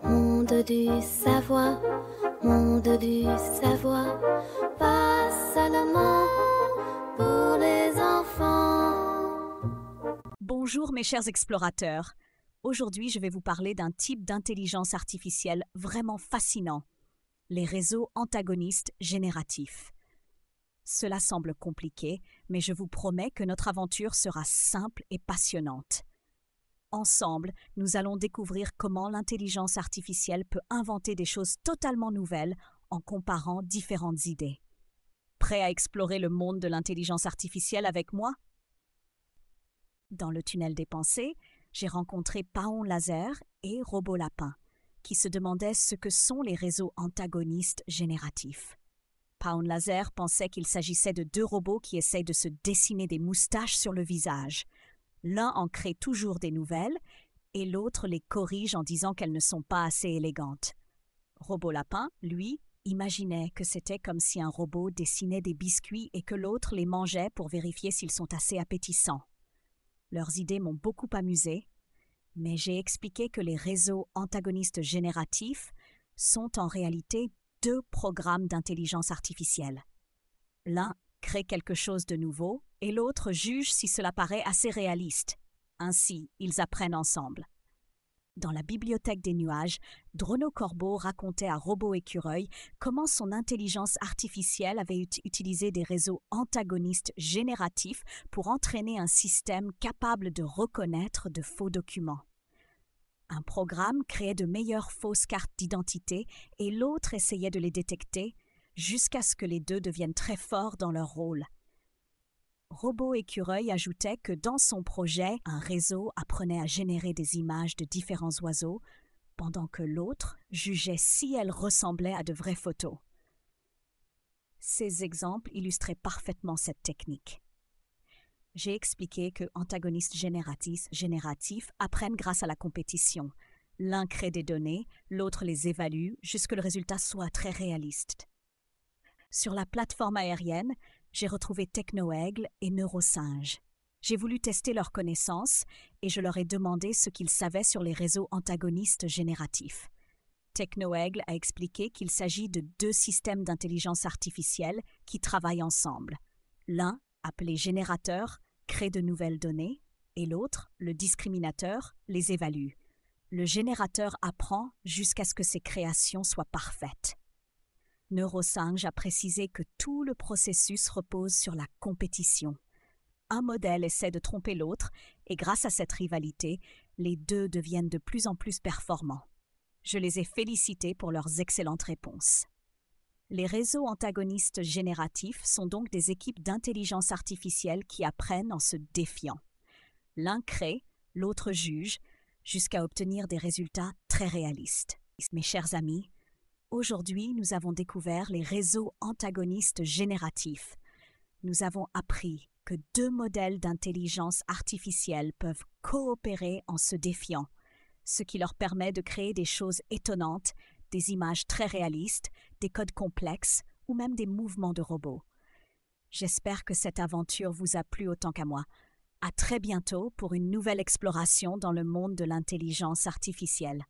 Monde du savoir, monde du savoir, pas seulement pour les enfants. Bonjour mes chers explorateurs. Aujourd'hui, je vais vous parler d'un type d'intelligence artificielle vraiment fascinant, les réseaux antagonistes génératifs. Cela semble compliqué, mais je vous promets que notre aventure sera simple et passionnante. Ensemble, nous allons découvrir comment l'intelligence artificielle peut inventer des choses totalement nouvelles en comparant différentes idées. Prêt à explorer le monde de l'intelligence artificielle avec moi? Dans le tunnel des pensées, j'ai rencontré Paon Laser et Robot Lapin, qui se demandaient ce que sont les réseaux antagonistes génératifs. Paon Laser pensait qu'il s'agissait de deux robots qui essayent de se dessiner des moustaches sur le visage. L'un en crée toujours des nouvelles et l'autre les corrige en disant qu'elles ne sont pas assez élégantes. Robot Lapin, lui, imaginait que c'était comme si un robot dessinait des biscuits et que l'autre les mangeait pour vérifier s'ils sont assez appétissants. Leurs idées m'ont beaucoup amusé, mais j'ai expliqué que les réseaux antagonistes génératifs sont en réalité deux programmes d'intelligence artificielle. L'un crée quelque chose de nouveau et l'autre juge si cela paraît assez réaliste. Ainsi, ils apprennent ensemble. Dans la bibliothèque des nuages, Drono Corbeau racontait à Robot Écureuil comment son intelligence artificielle avait utilisé des réseaux antagonistes génératifs pour entraîner un système capable de reconnaître de faux documents. Un programme créait de meilleures fausses cartes d'identité et l'autre essayait de les détecter jusqu'à ce que les deux deviennent très forts dans leur rôle. Robot Écureuil ajoutait que dans son projet, un réseau apprenait à générer des images de différents oiseaux, pendant que l'autre jugeait si elles ressemblaient à de vraies photos. Ces exemples illustraient parfaitement cette technique. J'ai expliqué que antagonistes génératifs apprennent grâce à la compétition. L'un crée des données, l'autre les évalue, jusqu'à ce que le résultat soit très réaliste. Sur la plateforme aérienne, j'ai retrouvé Technoaigle et Neurosinge. J'ai voulu tester leurs connaissances et je leur ai demandé ce qu'ils savaient sur les réseaux antagonistes génératifs. Technoaigle a expliqué qu'il s'agit de deux systèmes d'intelligence artificielle qui travaillent ensemble. L'un, appelé générateur, crée de nouvelles données et l'autre, le discriminateur, les évalue. Le générateur apprend jusqu'à ce que ses créations soient parfaites. Neurosinge a précisé que tout le processus repose sur la compétition. Un modèle essaie de tromper l'autre et grâce à cette rivalité, les deux deviennent de plus en plus performants. Je les ai félicités pour leurs excellentes réponses. Les réseaux antagonistes génératifs sont donc des équipes d'intelligence artificielle qui apprennent en se défiant. L'un crée, l'autre juge, jusqu'à obtenir des résultats très réalistes. Mes chers amis, aujourd'hui, nous avons découvert les réseaux antagonistes génératifs. Nous avons appris que deux modèles d'intelligence artificielle peuvent coopérer en se défiant, ce qui leur permet de créer des choses étonnantes, des images très réalistes, des codes complexes ou même des mouvements de robots. J'espère que cette aventure vous a plu autant qu'à moi. À très bientôt pour une nouvelle exploration dans le monde de l'intelligence artificielle.